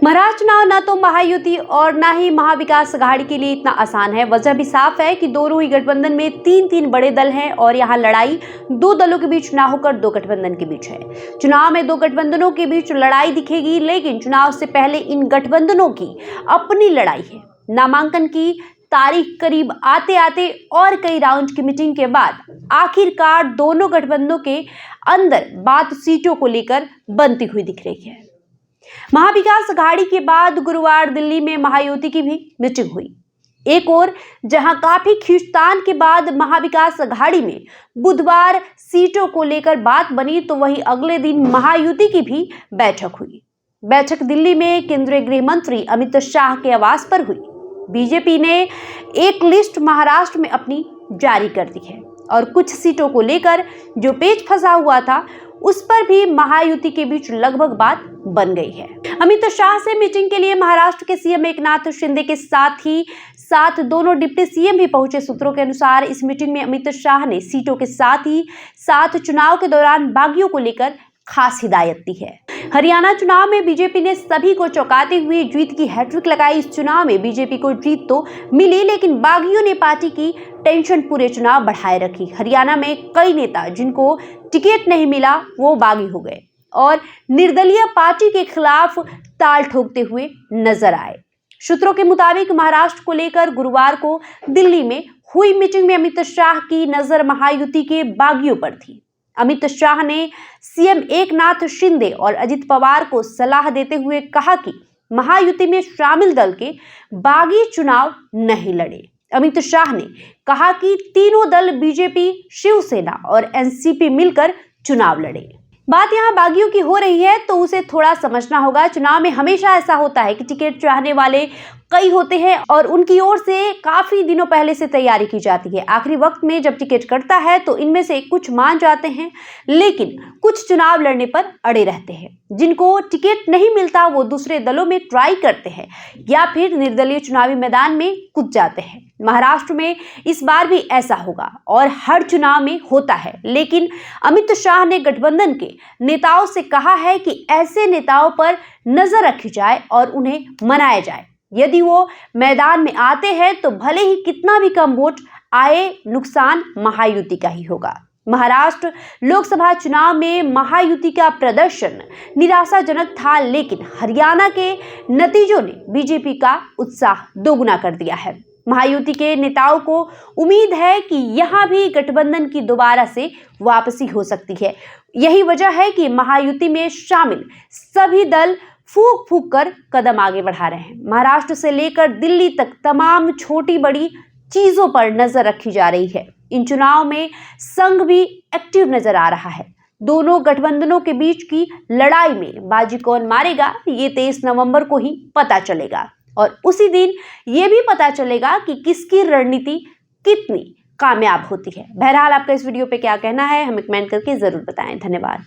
महाराष्ट्र चुनाव न तो महायुति और न ही महाविकास अघाड़ी के लिए इतना आसान है। वजह भी साफ है कि दोनों ही गठबंधन में तीन बड़े दल हैं और यहाँ लड़ाई दो दलों के बीच ना होकर दो गठबंधन के बीच है। चुनाव में दो गठबंधनों के बीच लड़ाई दिखेगी, लेकिन चुनाव से पहले इन गठबंधनों की अपनी लड़ाई है। नामांकन की तारीख करीब आते आते और कई राउंड की मीटिंग के बाद आखिरकार दोनों गठबंधनों के अंदर बात सीटों को लेकर बनती हुई दिख रही है। महाविकास अघाड़ी के बाद गुरुवार दिल्ली में महायुति की भी मीटिंग हुई। एक और जहां काफी खींचतान के बाद महाविकास अघाड़ी में बुधवार सीटों को लेकर बात बनी, तो वहीं अगले दिन महायुति की भी बैठक हुई। बैठक दिल्ली में केंद्रीय गृह मंत्री अमित शाह के आवास पर हुई। बीजेपी ने एक लिस्ट महाराष्ट्र में अपनी जारी कर दी है और कुछ सीटों को लेकर जो पेच फंसा हुआ था उस पर भी महायुति के बीच लगभग बात बन गई है। अमित शाह से मीटिंग के लिए महाराष्ट्र के सीएम एकनाथ शिंदे के साथ दोनों डिप्टी सीएम भी पहुंचे। सूत्रों के अनुसार इस मीटिंग में अमित शाह ने सीटों के साथ चुनाव के दौरान बागियों को लेकर खास हिदायत दी है। हरियाणा चुनाव में बीजेपी ने सभी को चौंकाते हुए जीत की हैट्रिक लगाई। इस चुनाव में बीजेपी को जीत तो मिली, लेकिन बागियों ने पार्टी की टेंशन पूरे चुनाव बढ़ाए रखी। हरियाणा में कई नेता जिनको टिकट नहीं मिला वो बागी हो गए और निर्दलीय पार्टी के खिलाफ ताल ठोकते हुए नजर आए। सूत्रों के मुताबिक महाराष्ट्र को लेकर गुरुवार को दिल्ली में हुई मीटिंग में अमित शाह की नजर महायुति के बागियों पर थी। अमित शाह ने सीएम एकनाथ शिंदे और अजित पवार को सलाह देते हुए कहा कि महायुति में शामिल दल के बागी चुनाव नहीं लड़े। अमित शाह ने कहा कि तीनों दल बीजेपी, शिवसेना और एनसीपी मिलकर चुनाव लड़े। बात यहाँ बागियों की हो रही है तो उसे थोड़ा समझना होगा। चुनाव में हमेशा ऐसा होता है कि टिकट चाहने वाले कई होते हैं और उनकी ओर से काफी दिनों पहले से तैयारी की जाती है। आखिरी वक्त में जब टिकट कटता है तो इनमें से कुछ मान जाते हैं, लेकिन कुछ चुनाव लड़ने पर अड़े रहते हैं। जिनको टिकट नहीं मिलता वो दूसरे दलों में ट्राई करते हैं या फिर निर्दलीय चुनावी मैदान में कूद जाते हैं। महाराष्ट्र में इस बार भी ऐसा होगा और हर चुनाव में होता है, लेकिन अमित शाह ने गठबंधन के नेताओं से कहा है कि ऐसे नेताओं पर नजर रखी जाए और उन्हें मनाया जाए। यदि वो मैदान में आते हैं तो भले ही कितना भी कम वोट आए, नुकसान महायुति का ही होगा। महाराष्ट्र लोकसभा चुनाव में महायुति का प्रदर्शन निराशाजनक था, लेकिन हरियाणा के नतीजों ने बीजेपी का उत्साह दोगुना कर दिया है। महायुति के नेताओं को उम्मीद है कि यहां भी गठबंधन की दोबारा से वापसी हो सकती है। यही वजह है कि महायुति में शामिल सभी दल फूंक फूंक कर कदम आगे बढ़ा रहे हैं। महाराष्ट्र से लेकर दिल्ली तक तमाम छोटी बड़ी चीजों पर नजर रखी जा रही है। इन चुनाव में संघ भी एक्टिव नजर आ रहा है। दोनों गठबंधनों के बीच की लड़ाई में बाजी कौन मारेगा ये 23 नवंबर को ही पता चलेगा और उसी दिन ये भी पता चलेगा कि किसकी रणनीति कितनी कामयाब होती है। बहरहाल आपका इस वीडियो पे क्या कहना है हमें कमेंट करके जरूर बताएं। धन्यवाद।